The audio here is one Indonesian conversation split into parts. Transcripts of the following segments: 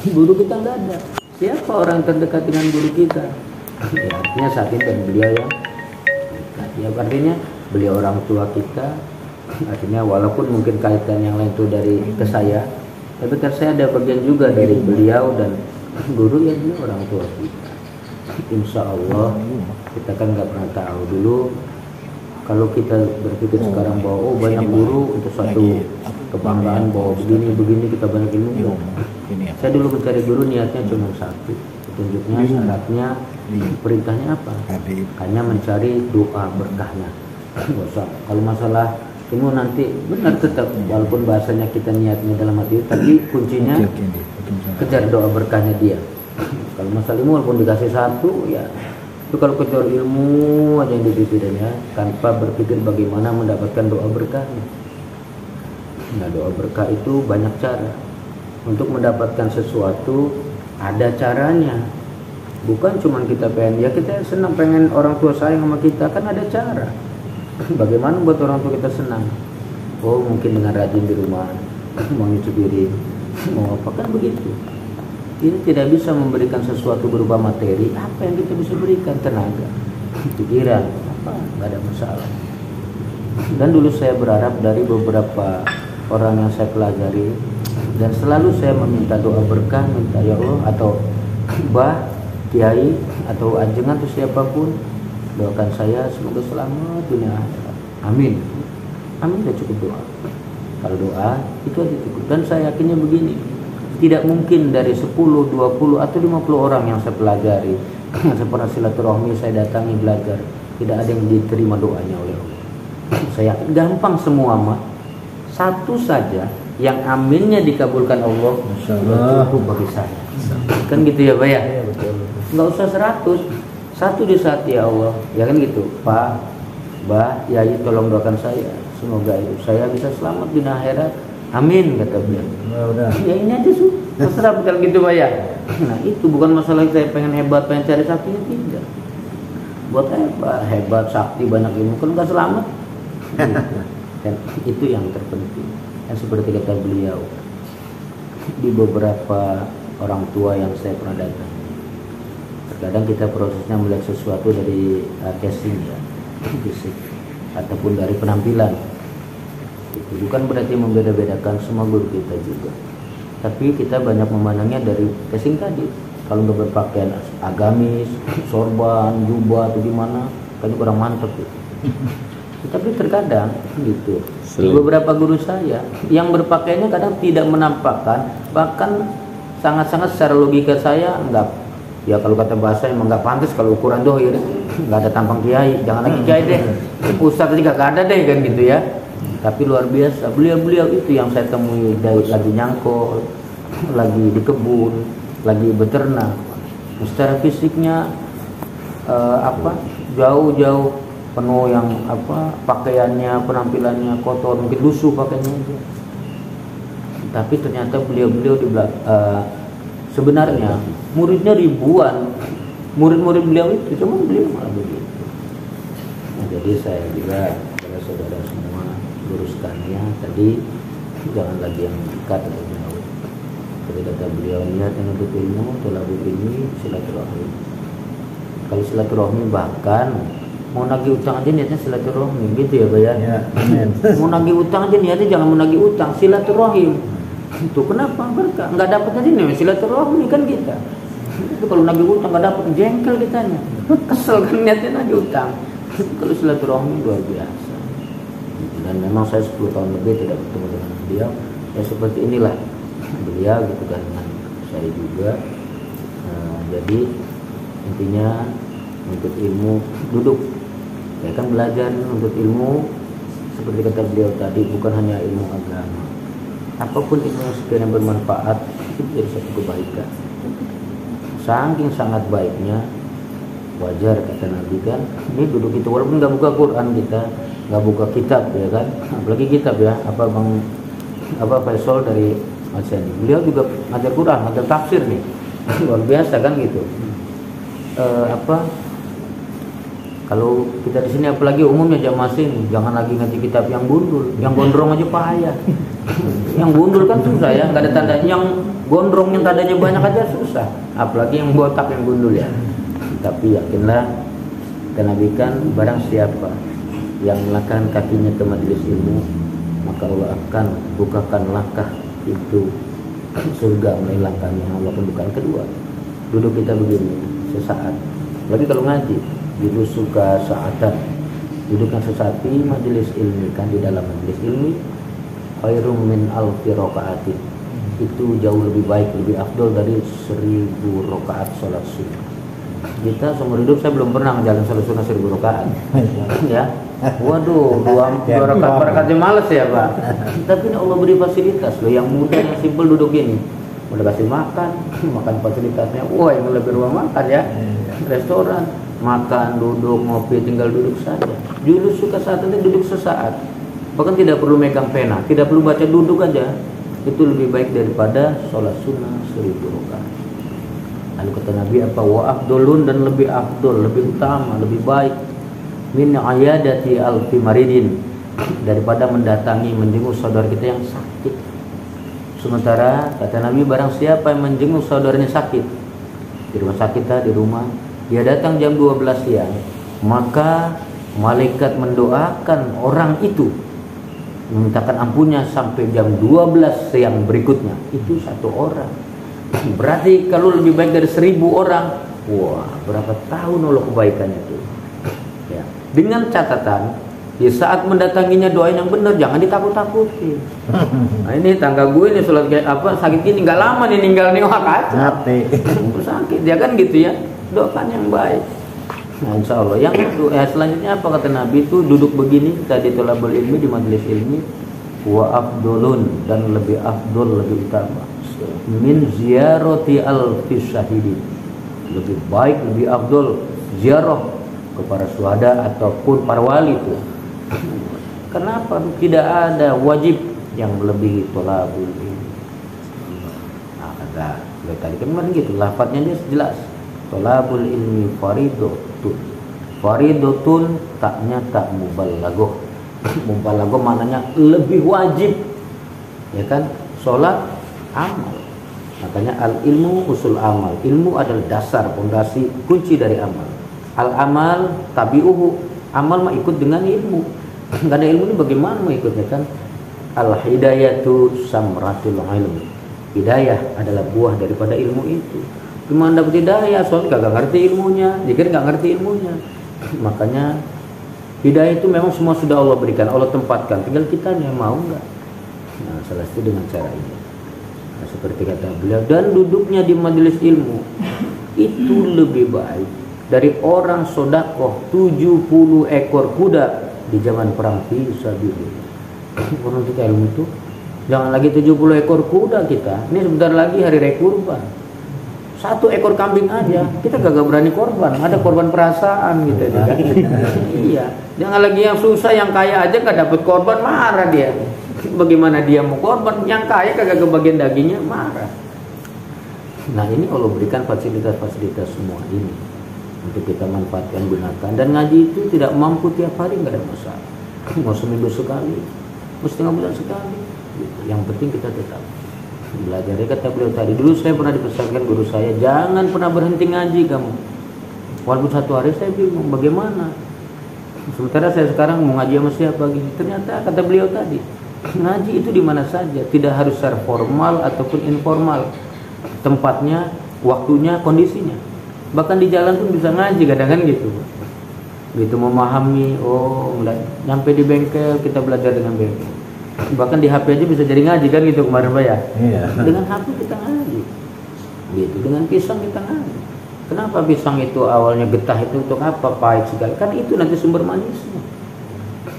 Guru kita nggak ada. Siapa orang yang terdekat dengan guru kita? Ya, artinya saat ini dan beliau yang dekat. Ya, artinya beliau orang tua kita. Artinya walaupun mungkin kaitan yang lain itu dari ke saya, tapi kan saya ada bagian juga dari beliau dan guru yang beliau orang tua kita. Insya Allah kita kan nggak pernah tahu dulu. Kalau kita berpikir sekarang bahwa banyak guru untuk satu kebanggaan bahwa begini kita banyak ilmu. Saya dulu mencari guru niatnya cuma satu, petunjuknya, syaratnya, perintahnya apa? Hanya mencari doa berkahnya. Kalau masalah ilmu nanti benar tetap walaupun bahasanya kita niatnya dalam hati, tapi kuncinya kejar doa berkahnya dia. Kalau masalah ilmu walaupun dikasih satu ya. Itu kalau kejar ilmu aja yang dipikirannya tanpa berpikir bagaimana mendapatkan doa berkahnya. Nah, doa berkah itu banyak cara. Untuk mendapatkan sesuatu ada caranya. Bukan cuma kita pengen, ya kita senang pengen orang tua sayang sama kita, kan ada cara. Bagaimana buat orang tua kita senang? Oh, mungkin dengan rajin di rumah, mau nyuci piring, mau apa, kan begitu. Ini tidak bisa memberikan sesuatu berupa materi. Apa yang kita bisa berikan? Tenaga, pikiran, apa? Nggak ada masalah. Dan dulu saya berharap dari beberapa orang yang saya pelajari, dan selalu saya meminta doa berkah, minta ya Allah, atau bah, kiai, atau ajengan, atau siapapun, doakan saya semoga selamat dunia akhirat. Amin. Amin, udah cukup doa. Kalau doa itu aja cukup. Dan saya yakinnya begini, tidak mungkin dari 10, 20 atau 50 orang yang saya pelajari, yang saya pernah silaturahmi, saya datangi belajar, tidak ada yang diterima doanya oleh Allah. Saya yakin gampang semua mah. Satu saja yang aminnya dikabulkan Allah, cukup bagi saya. Kan gitu ya Pak ya? Nggak usah 100, satu di hati ya Allah, ya kan gitu. Pak, Mbak, Yai tolong doakan saya, semoga hidup saya bisa selamat di akhirat. Amin, kata beliau. Ya ini aja terserah kalau gitu Pak ya. Nah itu bukan masalah saya pengen hebat, pengen cari saktinya, tidak. Buat hebat, sakti, banyak ilmu, kan nggak selamat. Dan itu yang terpenting. Dan seperti kata beliau, di beberapa orang tua yang saya pernah datang, terkadang kita prosesnya melihat sesuatu dari casing ya, fisik, ataupun dari penampilan. Itu bukan berarti membeda-bedakan semua guru kita juga, tapi kita banyak memandangnya dari casing tadi. Kalau nggak berpakaian agamis, sorban, jubah atau gimana, kan kurang mantap gitu. Tapi terkadang gitu, beberapa guru saya yang berpakaiannya kadang tidak menampakkan, bahkan sangat-sangat secara logika saya enggak, ya kalau kata bahasa emang nggak pantas kalau ukuran dohir, nggak ada tampang kiai, jangan lagi kiai deh, ustadz juga nggak ada deh kan gitu ya. Tapi luar biasa, beliau-beliau itu yang saya temui dari lagi nyangkol, lagi di kebun, lagi beternak, secara fisiknya jauh-jauh penuh yang pakaiannya, penampilannya kotor, mungkin lusuh pakaiannya itu. Tapi ternyata beliau-beliau sebenarnya muridnya ribuan, murid-murid beliau itu, cuma beliau malah begitu. Nah, jadi saya juga kepada saudara semua luruskannya tadi, jangan lagi yang dekat atau jauh. Seperti kata beliau, niat yang untuk ilmu, tolabul ilmi, silaturahmi. Kalau silaturahmi bahkan mau nagih utang aja niatnya silaturahmi, gitu ya Pak ya. Mau nagih utang aja niatnya jangan mau nagih utang, silaturahim. Itu kenapa? Berkah. Nggak dapat aja nih silaturahmi kan kita. Itu kalau nagih utang nggak dapat, jengkel kitanya, kesel kan niatnya nagih utang. Kalau silaturahmi luar biasa. Dan memang saya 10 tahun lebih tidak bertemu dengan beliau. Ya seperti inilah beliau gitu kan, dengan saya juga. Jadi intinya untuk ilmu duduk, ya kan belajar untuk ilmu seperti kata beliau tadi, bukan hanya ilmu agama, apapun ilmu yang sekiranya bermanfaat itu jadi satu kebaikan. Saking sangat baiknya, wajar kata Nabi kan, ini duduk itu walaupun nggak buka Quran, kita nggak buka kitab ya kan, apalagi kitab ya, Faisal dari Masyani, beliau juga ngajar Quran, ngajar tafsir nih, luar biasa kan gitu. Kalau kita di sini apalagi umumnya jamaah sini, jangan lagi ngaji kitab yang gundul, yang gondrong aja payah. Yang gundul kan susah ya, nggak ada tanda. Yang gondrong yang tandanya banyak aja susah, apalagi yang botak yang gundul ya. Tapi yakinlah, Nabi kan barang siapa yang melangkahkan kakinya ke majelis ilmu, maka Allah akan bukakan langkah pintu surga melalui langkahnya. Allah akan bukakan. Kedua, duduk kita begini sesaat. Lagi kalau ngaji, duduk suka saatan, dudukkan sesaat di majelis ilmi, kan di dalam majelis ilmi, khairum min alfi rakaatin, itu jauh lebih baik, lebih afdol dari 1000 rakaat salat sunnah. Kita seumur hidup saya belum pernah jalan salat sunnah 1000 rakaat. Ya, waduh, dua rakaat males ya Pak. Tapi Allah beri fasilitas loh, yang mudah, yang simpel duduk gini, udah kasih makan fasilitasnya, wah ini lebih rumah makan ya, restoran, makan, duduk, ngopi, tinggal duduk saja. Julus suka saat itu duduk sesaat, bahkan tidak perlu megang pena, tidak perlu baca, duduk aja, itu lebih baik daripada sholat sunnah 1000 rakaat. Lalu kata Nabi apa? Wa afdolun, dan lebih afdol, lebih utama, lebih baik, min ayadati alfi maridin, daripada mendatangi, menjenguk saudara kita yang sakit. Sementara kata Nabi, barang siapa yang menjenguk saudaranya sakit di rumah sakit, di rumah, dia datang jam 12 siang, maka malaikat mendoakan orang itu, memintakan ampunnya sampai jam 12 siang berikutnya. Itu satu orang. Berarti kalau lebih baik dari 1000 orang, wah berapa tahun Allah kebaikannya itu ya. Dengan catatan, di saat mendatanginya doain yang benar, jangan ditakut-takutin. Nah ini tangga gue ini sholat kayak apa, sakit ini nggak lama nih, ninggal nih kaca sakit dia kan gitu ya, doakan yang baik. Nah insya Allah. Yang itu selanjutnya apa kata Nabi itu, duduk begini tadi tolabul ilmi di majelis ilmi, wa afdolun, dan lebih afdol, lebih utama, min ziyarati alfi syahidin, lebih baik, lebih afdol ziarah ke para syuhada ataupun para wali itu. Kenapa? Tidak ada wajib yang melebihi tolabul ilmi. Nah kata tadi kan gitu, lafadznya dia jelas, tolabul ilmi faridotun. Faridotun taknya tak mubalaghah. Mubalaghah maknanya lebih wajib, ya kan? Sholat amal. Makanya al ilmu usul amal. Ilmu adalah dasar, fondasi, kunci dari amal. Al amal tabi'uhu. Amal mah ikut dengan ilmu. Enggak ada ilmu ini bagaimana mau ikutnya kan? Al hidayatu samratul ilmi. Hidayah adalah buah daripada ilmu itu. Gimana dapat hidayah? Soalnya gak ngerti ilmunya, dikir gak ngerti ilmunya. Makanya hidayah itu memang semua sudah Allah berikan, Allah tempatkan, tinggal kita yang mau nggak. Nah salah satu dengan cara ini. Nah, seperti kata beliau, dan duduknya di majelis ilmu itu lebih baik dari orang sodakoh 70 ekor kuda di zaman perang fisabilillah. Orang kita ilmu itu jangan lagi 70 ekor kuda kita. Ini sebentar lagi hari raya kurban. 1 ekor kambing aja kita gak berani korban, ada korban perasaan gitu kan. Iya, jangan lagi yang susah, yang kaya aja gak dapat korban marah dia. Bagaimana dia mau korban? Yang kaya kagak kebagian dagingnya marah. Nah ini Allah berikan fasilitas-fasilitas semua ini untuk kita manfaatkan, gunakan. Dan ngaji itu tidak mampu tiap hari nggak ada masalah. Mau seminggu sekali, mau setengah bulan sekali. Yang penting kita tetap belajar. Ya kata beliau tadi, dulu saya pernah dipesankan guru saya, jangan pernah berhenti ngaji kamu. Walaupun 1 hari saya bingung bagaimana. Sementara saya sekarang mau ngaji sama siapa gini. Ternyata kata beliau tadi, ngaji itu di mana saja, tidak harus secara formal ataupun informal. Tempatnya, waktunya, kondisinya. Bahkan di jalan pun bisa ngaji kadang-kadang gitu. Begitu memahami, oh nyampe di bengkel kita belajar dengan bengkel. Bahkan di HP aja bisa jadi ngaji kan gitu kemarin Pak ya. Iya. Dengan HP kita ngaji. Gitu, dengan pisang kita ngaji. Kenapa pisang itu awalnya getah itu untuk apa? Pahit segala. Kan itu nanti sumber manisnya.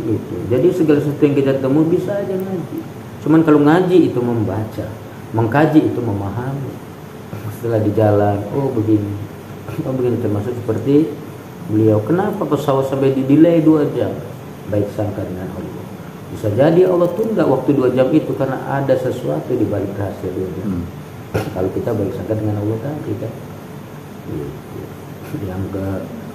Gitu. Jadi segala sesuatu yang kita temui bisa aja ngaji. Cuman kalau ngaji itu membaca, mengkaji itu memahami. Setelah di jalan, oh begini. Oh begini, termasuk seperti beliau. Kenapa pesawat sampai di delay 2 jam? Baik sangka dengan Allah. Bisa jadi Allah tunda waktu 2 jam itu karena ada sesuatu di balik rahasia 2 jam. Kalau kita baik sangka dengan Allah tadi kan. Yang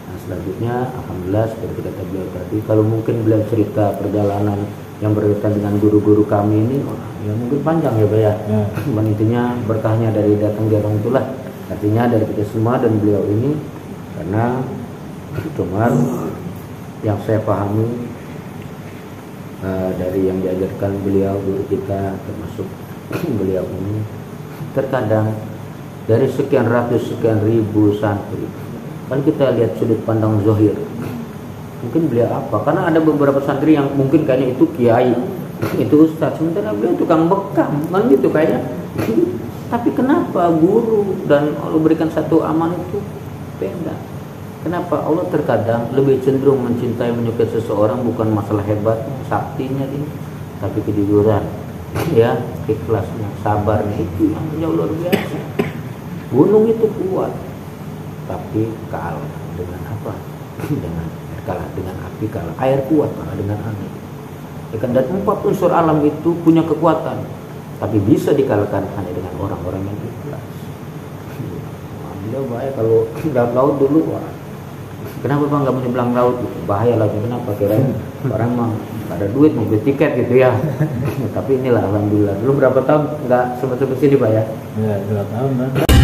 Nah, selanjutnya alhamdulillah seperti kata beliau tadi, kalau mungkin beliau cerita perjalanan yang berkaitan dengan guru-guru kami ini, ya mungkin panjang ya Pak ya. Dan intinya berkahnya dari datang di orang itulah, artinya dari kita semua dan beliau ini, karena cuma yang saya pahami dari yang diajarkan beliau guru kita, termasuk beliau ini, terkadang dari sekian ratus sekian ribu santri, kalau kita lihat sudut pandang zahir, mungkin beliau apa? Karena ada beberapa santri yang mungkin kayaknya itu kiai, itu ustadz, sementara beliau tukang bekam, kan gitu kayaknya. Tapi kenapa guru dan Allah berikan satu amanah itu beda? Kenapa Allah terkadang lebih cenderung mencintai, menyukai seseorang bukan masalah hebat saktinya ini, tapi kejujuran, ya, ikhlasnya, sabarnya, itu yang jauh luar biasa. Gunung itu kuat, tapi kalah dengan apa? Dengan kalah dengan api, kalah air kuat, kalah dengan angin. Ya kan, dan 4 unsur alam itu punya kekuatan, tapi bisa dikalahkan hanya dengan orang-orang yang ikhlas. Beliau bahaya kalau dalam laut dulu, wah, kenapa Bang nggak menyeberang laut gitu? Bahaya laut, kenapa? Kirain orang mah nggak ada duit mau beli tiket gitu ya. Tapi inilah alhamdulillah. Dulu berapa tahun nggak sempat sini Pak ya? Ya 2 tahun.